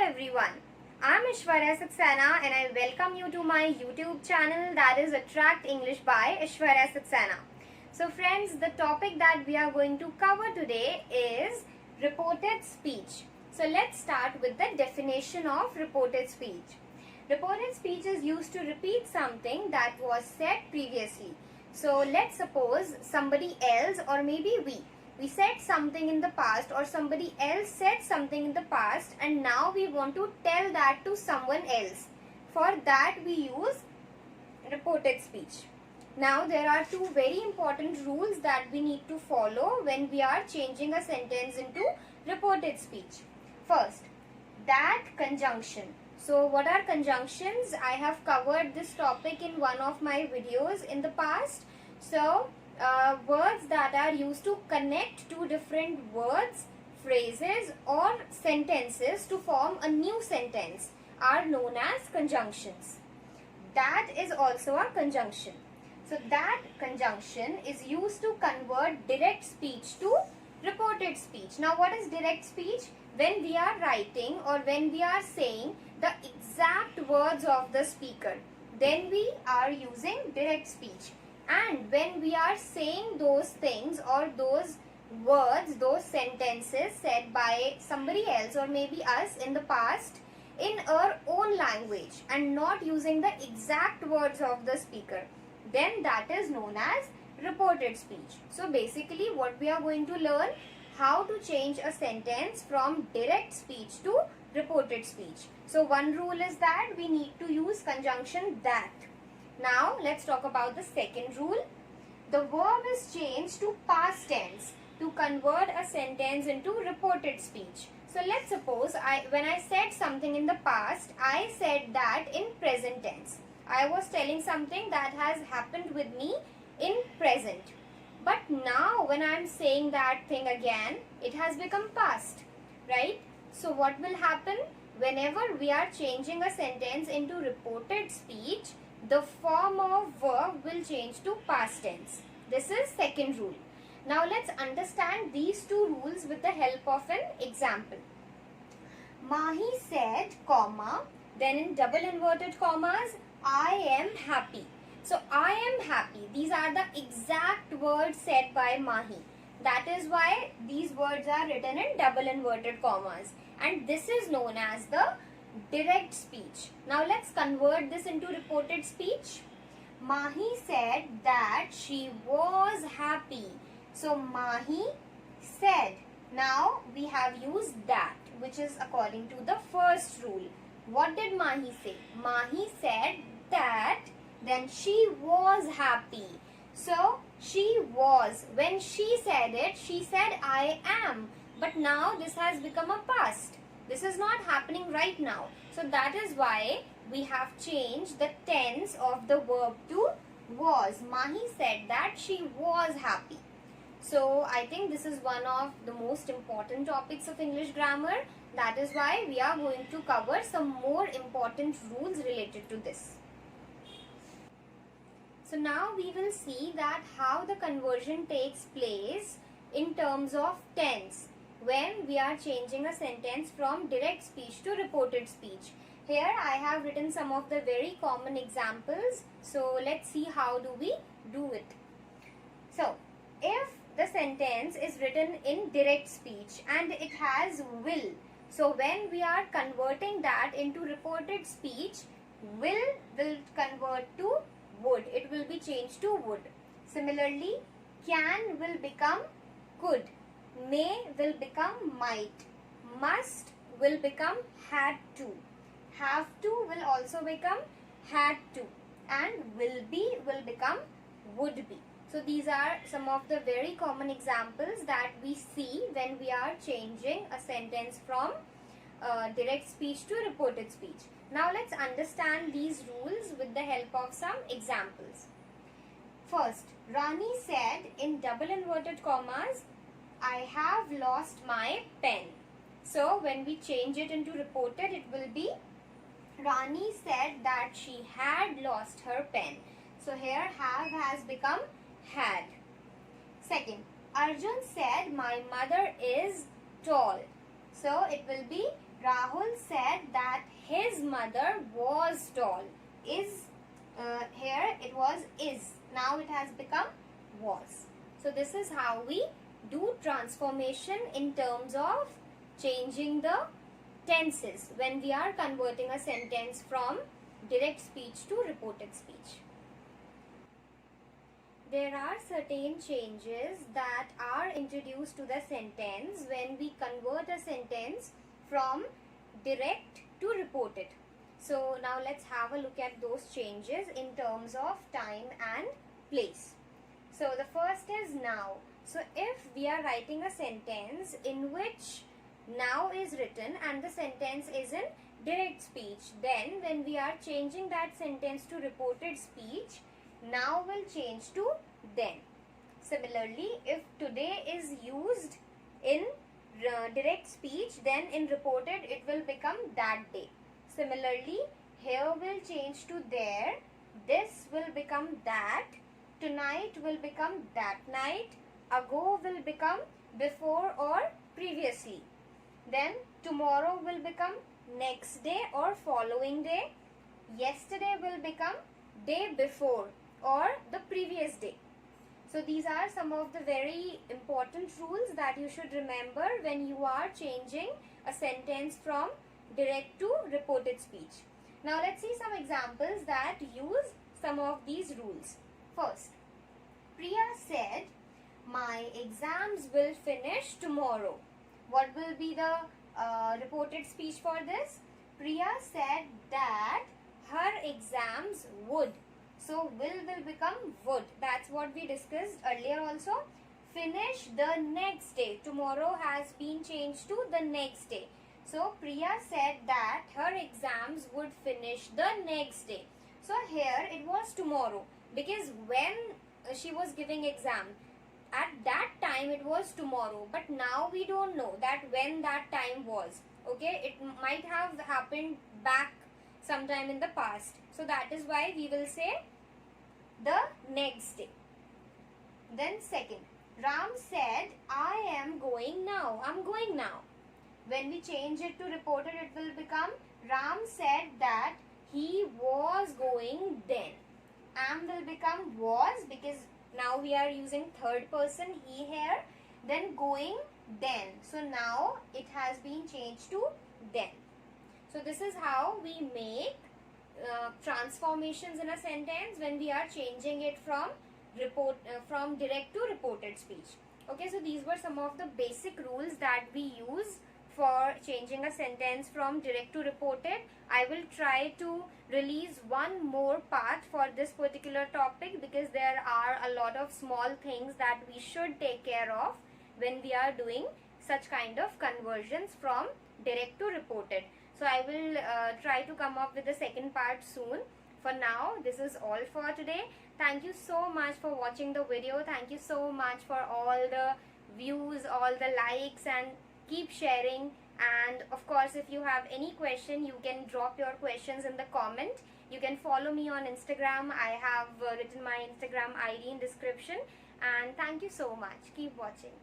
everyone. I'm Ishwarya Saxena and I welcome you to my YouTube channel, that is Attract English by Ishwarya Saxena. So friends, the topic that we are going to cover today is reported speech. So let's start with the definition of reported speech. Reported speech is used to repeat something that was said previously. So let's suppose somebody else or maybe we said something in the past or somebody else said something in the past and now we want to tell that to someone else. For that we use reported speech. Now there are two very important rules that we need to follow when we are changing a sentence into reported speech. First, that conjunction. So what are conjunctions? I have covered this topic in one of my videos in the past. So words that are used to connect two different words, phrases or sentences to form a new sentence are known as conjunctions. That is also a conjunction. So that conjunction is used to convert direct speech to reported speech. Now what is direct speech? When we are writing or when we are saying the exact words of the speaker, then we are using direct speech. And when we are saying those things or those words, those sentences said by somebody else or maybe us in the past in our own language and not using the exact words of the speaker, then that is known as reported speech. So basically what we are going to learn, how to change a sentence from direct speech to reported speech. So one rule is that we need to use conjunction that. Now let's talk about the second rule. The verb is changed to past tense to convert a sentence into reported speech. So let's suppose when I said something in the past, I said that in present tense. I was telling something that has happened with me in present. But now when I am saying that thing again, it has become past, right? So what will happen? Whenever we are changing a sentence into reported speech, the form of verb will change to past tense. This is second rule. Now let's understand these two rules with the help of an example. Mahi said, comma, then in double inverted commas, I am happy. So I am happy. These are the exact words said by Mahi. That is why these words are written in double inverted commas. And this is known as the direct speech. Now let's convert this into reported speech. Mahi said that she was happy. So Mahi said. Now we have used that, which is according to the first rule. What did Mahi say? Mahi said that, then she was happy. So she was. When she said it, she said I am. But now this has become a past. This is not happening right now. So that is why we have changed the tense of the verb to was. Mahi said that she was happy. So I think this is one of the most important topics of English grammar. That is why we are going to cover some more important rules related to this. So now we will see that how the conversion takes place in terms of tense when we are changing a sentence from direct speech to reported speech. Here I have written some of the very common examples. So let's see how do we do it. So if the sentence is written in direct speech and it has will, so when we are converting that into reported speech, will convert to would. It will be changed to would. Similarly, can will become could. May will become might. Must will become had to. Have to will also become had to. And will be will become would be. So these are some of the very common examples that we see when we are changing a sentence from direct speech to reported speech. Now let's understand these rules with the help of some examples. First, Rani said in double inverted commas, I have lost my pen. So when we change it into reported, it will be Rani said that she had lost her pen. So here have has become had. Second, Arjun said my mother is tall. So it will be Rahul said that his mother was tall. Is, here it was is. Now it has become was. So this is how we do transformation in terms of changing the tenses when we are converting a sentence from direct speech to reported speech. There are certain changes that are introduced to the sentence when we convert a sentence from direct to reported. So now let's have a look at those changes in terms of time and place. So the first is now. So if we are writing a sentence in which now is written and the sentence is in direct speech, then when we are changing that sentence to reported speech, now will change to then. Similarly, if today is used in direct speech, then in reported it will become that day. Similarly, here will change to there, this will become that, tonight will become that night, ago will become before or previously. Then tomorrow will become next day or following day. Yesterday will become day before or the previous day. So these are some of the very important rules that you should remember when you are changing a sentence from direct to reported speech. Now let's see some examples that use some of these rules. First, Priya said, my exams will finish tomorrow. What will be the reported speech for this? Priya said that her exams would. So will become would. That's what we discussed earlier also. Finish the next day. Tomorrow has been changed to the next day. So Priya said that her exams would finish the next day. So here it was tomorrow because when she was giving exam, at that time it was tomorrow, but now we don't know that when that time was. Okay, it might have happened back sometime in the past. So that is why we will say the next day. Then second, Ram said, I am going now. I'm going now. When we change it to reported, it will become Ram said that he was going then. Am will become was because now we are using third person he here. Then going then. So now it has been changed to then. So this is how we make transformations in a sentence when we are changing it from direct to reported speech. Okay, so these were some of the basic rules that we use for changing a sentence from direct to reported. I will try to release one more part for this particular topic because there are a lot of small things that we should take care of when we are doing such kind of conversions from direct to reported. So I will try to come up with the second part soon. For now, this is all for today. Thank you so much for watching the video. Thank you so much for all the views, all the likes, and keep sharing. And of course, if you have any question, you can drop your questions in the comment. You can follow me on Instagram. I have written my Instagram ID in description. And thank you so much. Keep watching.